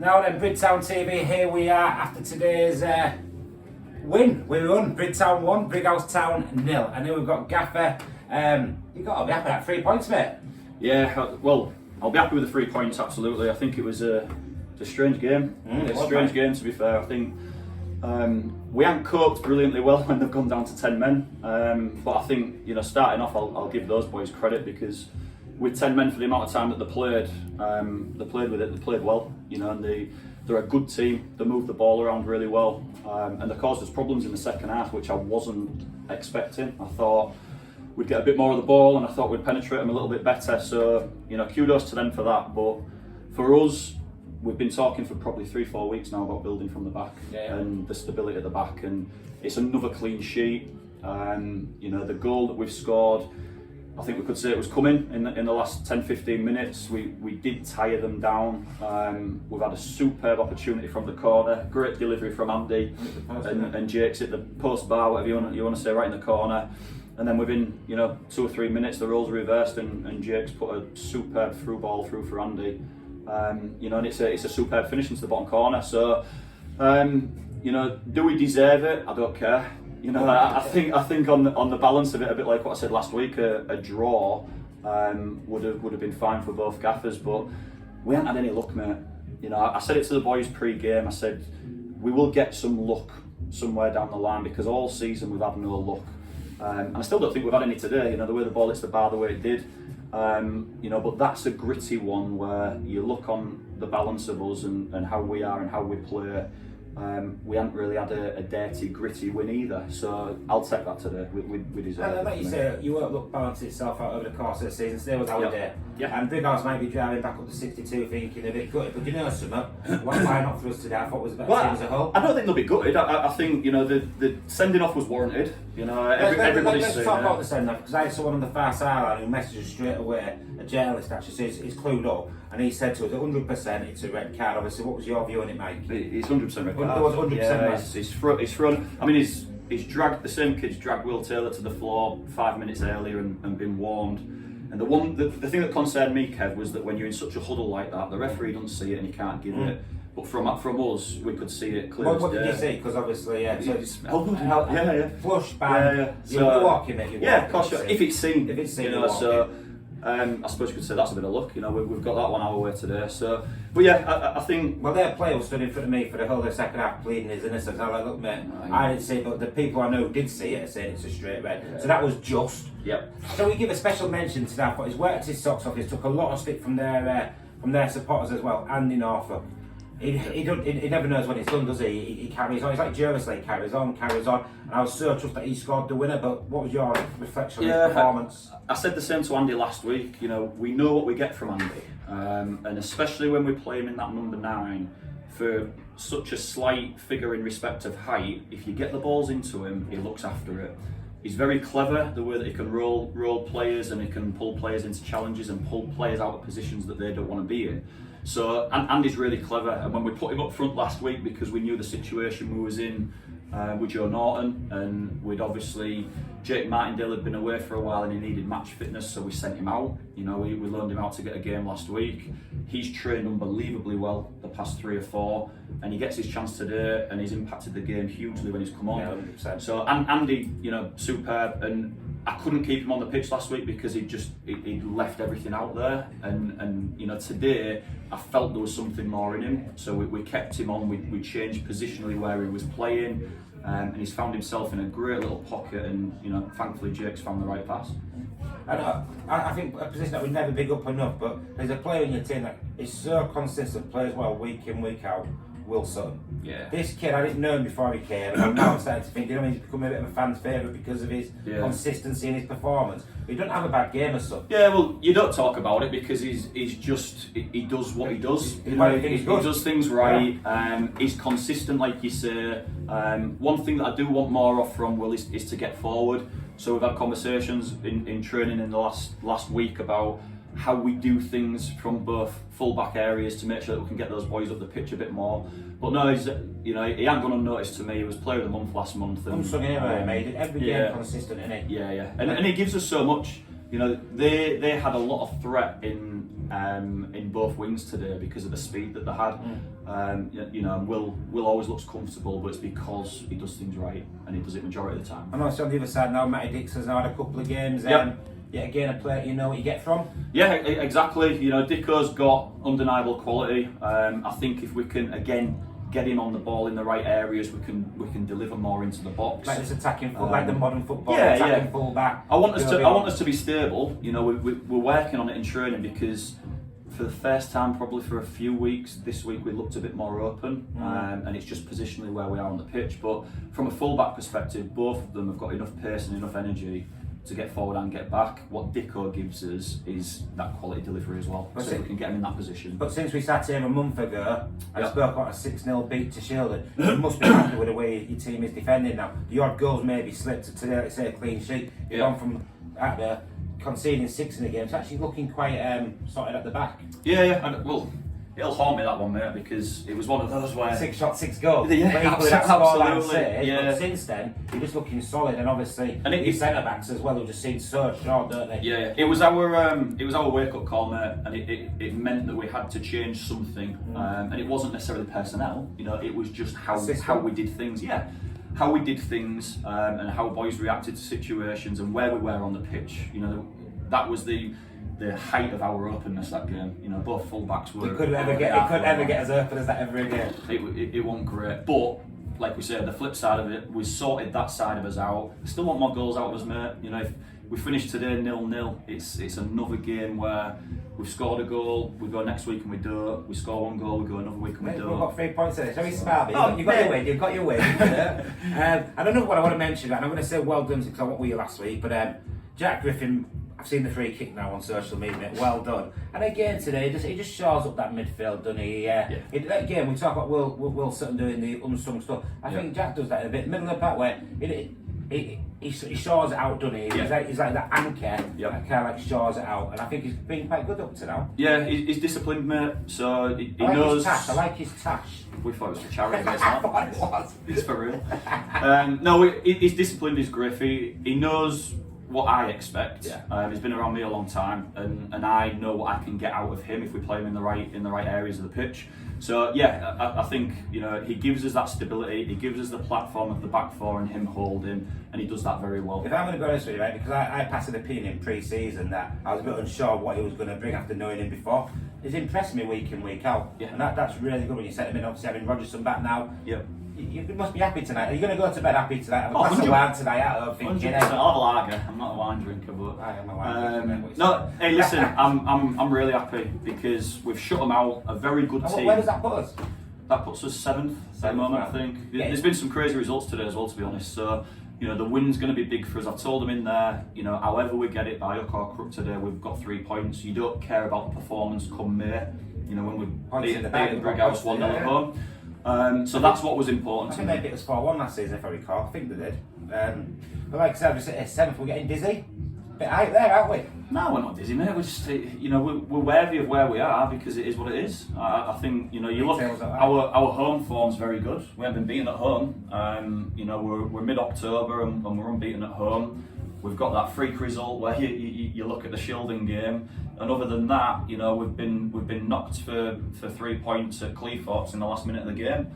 Now then, Brighouse TV, here we are after today's win. We won. Brighouse 1, Brighouse Town 0. And then we've got Gaffer. You got to be happy at 3 points, mate. Yeah, well, I'll be happy with the 3 points, absolutely. I think it was a strange game. A strange game, to be fair. I think we haven't coped brilliantly well when they've gone down to 10 men. But I think, starting off, I'll give those boys credit because with 10 men for the amount of time that they played with it, they played well, and they're a good team. They moved the ball around really well, and they caused us problems in the second half, which I wasn't expecting. I thought we'd get a bit more of the ball, and I thought we'd penetrate them a little bit better. So, kudos to them for that. But for us, we've been talking for probably 3-4 weeks now about building from the back and the stability at the back, and it's another clean sheet. The goal that we've scored, I think we could say it was coming in the last 10-15 minutes. We did tire them down. We've had a superb opportunity from the corner, great delivery from Andy and Jake's at the post bar, whatever you want to say, right in the corner. And then within 2 or 3 minutes, the roles reversed and Jake's put a superb through ball through for Andy. And it's a superb finish into the bottom corner. So, do we deserve it? I don't care. I think on the balance of it, a bit like what I said last week, a draw would have been fine for both gaffers, but we haven't had any luck, mate. I said it to the boys pre-game. I said we will get some luck somewhere down the line because all season we've had no luck, and I still don't think we've had any today. The way the ball hits the bar, the way it did. But that's a gritty one where you look on the balance of us and how we are and how we play. We haven't really had a dirty, gritty win either, so I'll take that today. We deserve it. Like you say, you won't look balance itself out over the course of the season. Today was our day. Yeah. And Brighouse might be driving back up to 62 thinking a bit gutted, but something? Why not for us today? I thought it was a better team as a whole. I don't think they'll be gutted. I think, the sending off was warranted. Everybody's Let's talk about the send off, because I saw one on the far sideline who messaged us straight away, a journalist actually, says he's clued up, and he said to us 100% it's a red card. Obviously, what was your view on it, Mike? It's 100% red card. There was 100%. He's front. I mean, he's dragged the same kid's dragged Will Taylor to the floor 5 minutes earlier and been warned. And the thing that concerned me, Kev, was that when you're in such a huddle like that, the referee doesn't see it and he can't give it. But from us, we could see it clearly. What did you see? Because obviously, flush, bang. Yeah. You're walking it. Of course. If it's seen, I suppose you could say that's a bit of luck. We've got that one our way today. So, but yeah, I think. Well, their player stood in front of me for the whole of the second half, pleading his innocence. I was like, look, mate, I didn't see it, but the people I know did see it and saying it's a straight red. Yeah. So that was just. Yep. So we give a special mention to that. But he's worked his socks off. He's took a lot of stick from their supporters as well, and in Norfolk. He never knows when it's done, does he? He carries on. He's like Jervis, carries on. And I was so chuffed that he scored the winner. But what was your reflection on his performance? I said the same to Andy last week. We know what we get from Andy, and especially when we play him in that number 9 for such a slight figure in respect of height. If you get the balls into him, he looks after it. He's very clever the way that he can roll players and he can pull players into challenges and pull players out of positions that they don't want to be in. So Andy's really clever, and when we put him up front last week because we knew the situation we was in with Joe Norton, and we'd obviously Jake Martindale had been away for a while and he needed match fitness, so we sent him out. We loaned him out to get a game last week. He's trained unbelievably well the past 3 or 4, and he gets his chance today, and he's impacted the game hugely when he's come on. Yeah, 100%. So Andy, superb, and I couldn't keep him on the pitch last week because he'd left everything out there, and today I felt there was something more in him, so we kept him on. We changed positionally where he was playing, and he's found himself in a great little pocket, and thankfully Jake's found the right pass. And I think a position that we never big up enough, but there's a player in your team that is so consistent, plays well week in, week out. Wilson. Yeah. This kid, I didn't know him before he came, and now I'm starting to think, he's become a bit of a fan's favourite because of his consistency and his performance. But he doesn't have a bad game as such. Yeah, well, you don't talk about it because he does what he does. He does things right. Yeah. He's consistent, like you say. One thing that I do want more of from Will is to get forward. So we've had conversations in training in the last week about how we do things from both full-back areas to make sure that we can get those boys up the pitch a bit more. But no, he ain't gone unnoticed to me. He was player of the month last month. Unsung hero, made it every game consistent, innit? Yeah. And he gives us so much. They had a lot of threat in in both wings today because of the speed that they had. You know, and Will always looks comfortable, but it's because he does things right and he does it majority of the time. And also on the other side now, Matty Dixon's now had a couple of games. Yet again, a player you know what you get from. Yeah, exactly. You know, Dicko's got undeniable quality. I think if we can again get him on the ball in the right areas, we can deliver more into the box. Like this attacking football, like the modern football, attacking fullback. I want us to be stable. You know, we're working on it in training because for the first time probably for a few weeks this week we looked a bit more open, and it's just positionally where we are on the pitch. But from a fullback perspective, both of them have got enough pace and enough energy to get forward and get back. What Dicko gives us is that quality delivery as well, so we can get him in that position. But since we sat here a month ago and spoke about a 6-0 beat to Shieldon, you must be happy with the way your team is defending now. The odd goals maybe slipped today, let's say a clean sheet. You've gone from at the conceding 6 in the game to actually looking quite sorted at the back. And, well, it'll haunt me that one, mate, because it was one of those where 6 shots, 6 goals. Absolutely. But since then, you're just looking solid, and obviously your centre backs as well have just seemed so short, don't they? Yeah, it was our wake up call, mate, and it meant that we had to change something, and it wasn't necessarily personnel. You know, it was just how we did things. Yeah. How we did things, and how boys reacted to situations and where we were on the pitch. You know, that was the height of our openness that game. You know, both fullbacks were. It couldn't ever get as open as that ever again. It wasn't great, but like we said, the flip side of it, we sorted that side of us out. I still want more goals out of us, mate. You know, if we finish today 0-0, it's another game where we've scored a goal, we go next week and we don't. We score 1 goal, we go another week and we don't. We've got 3 points in it. Shall we smile? You've got your win. I don't know what I want to mention, and I'm going to say well done because I went with you last week, but Jack Griffin, I've seen the free kick now on social media, well done. And again today, he just shores up that midfield, doesn't he? Again, we talk about Will Sutton doing the unsung stuff. I think Jack does that in a bit, middle of the pack where he shores it out, doesn't he? He's like that anchor that kind of like shores it out, and I think he's been quite good up to now. Yeah, he's disciplined, mate, so he I like knows... I like his tash. We thought it was for charity, but it's not. I thought it was. It's for real. No, he's disciplined, he's Griffey. He knows what I expect. He's been around me a long time, and I know what I can get out of him if we play him in the right areas of the pitch. So I think, you know, he gives us that stability. He gives us the platform of the back four and him holding, and he does that very well. If I'm going to go this way, right, because I passed an opinion pre-season that I was a bit unsure what he was going to bring after knowing him before. He's impressed me week in, week out, and that's really good when you set him in. Obviously, having Rogerson back now. You must be happy tonight. Are you going to go to bed happy tonight? Have a glass of wine tonight at home, thinking, I'll have a lager. I'm not a wine drinker, but I am a wine drinker. No, hey, listen, I'm really happy because we've shut them out. A very good team. Where does that put us? That puts us 7th at the moment, I think. There's been some crazy results today as well, to be honest. So, you know, the win's going to be big for us. I've told them in there, you know, however we get it by hook or crook today, we've got 3 points. You don't care about the performance come May. You know, when we beat the Brighouse 1-0 at home. So that's what was important. I think they beat us 4-1 last season, if I recall. I think they did. But like I said, we're at 7th, we're getting dizzy. Bit out there, aren't we? No, we're not dizzy, mate. We're just, you know, we're worthy of where we are because it is what it is. I think, you know, you look, our home form's very good. We haven't been beaten at home. You know, we're mid-October and we're unbeaten at home. We've got that freak result where you look at the Shieldon game, and other than that, you know, we've been knocked for 3 points at Cleethorpes in the last minute of the game.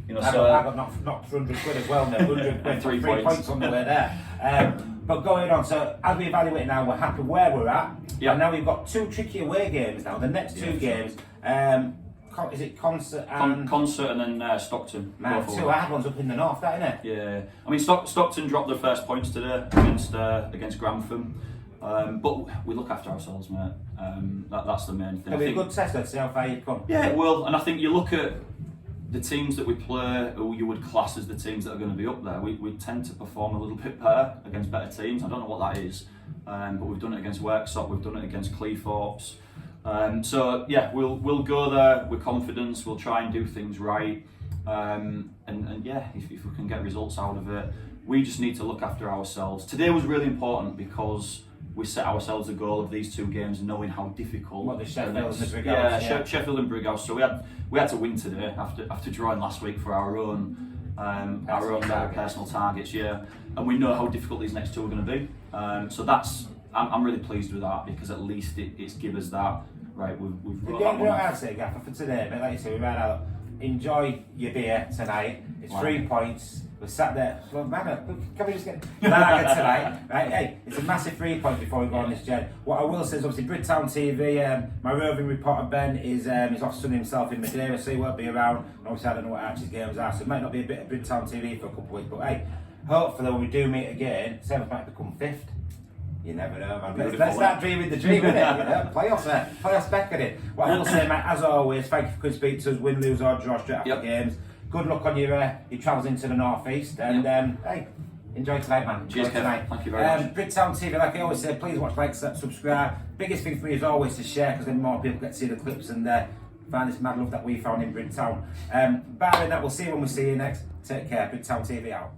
You know, I got knocked for 100 quid as well, mate. 100 quid, 3 points on the way there. But going on, so as we evaluate now, we're happy where we're at. And now we've got 2 tricky away games now. The next 2 games, is it Concert and... Concert and then Stockton. Man, 2 hard ones up in the north, that, innit? Yeah. I mean, Stockton dropped their first points today against Grantham. But we look after ourselves, mate. That's the main thing. It'll be a good test to see how far you've come. Yeah, it will. And I think you look at the teams that we play, who you would class as the teams that are going to be up there, we tend to perform a little bit better against better teams. I don't know what that is, but we've done it against Worksop, we've done it against Cleethorpes. So yeah, we'll go there with confidence. We'll try and do things right, and yeah, if we can get results out of it, we just need to look after ourselves. Today was really important because we set ourselves a goal of these 2 games, knowing how difficult. What, the Sheffield and the Brighouse? Yeah, Sheffield and Brighouse. So we had to win today after drawing last week for our own personal targets. Yeah, and we know how difficult these next 2 are going to be. So I'm really pleased with that because at least it's give us that. Right, we've You got don't that one. have to say, Gaffer, for today, but like you say, we ran out. Enjoy your beer tonight. It's 3 points. We're sat there. Well, man, can we just get lager tonight? Right? Hey, it's a massive 3 points before we go on this jet. What I will say is, obviously, Brighouse TV. My roving reporter Ben is off sunning himself in Madeira, so he won't be around. And obviously, I don't know what Archie's games are, so it might not be a bit of Brighouse TV for a couple of weeks. But hey, hopefully, when we do meet again, 7th might become 5th. You never know, man. Let's start dreaming the dream, innit? You know, playoffs beckoning. What I will say, mate, as always, thank you for coming to speak to us, win, lose or draw straight after games. Good luck on your travels into the northeast, and hey, enjoy tonight, man. Cheers, tonight. Thank you very much. Brighouse TV, like I always say, please watch, like, subscribe. Biggest thing for me is always to share, because then more people get to see the clips and find this mad love that we found in Brighouse. Barring that, we'll see you when we see you next. Take care. Brighouse TV out.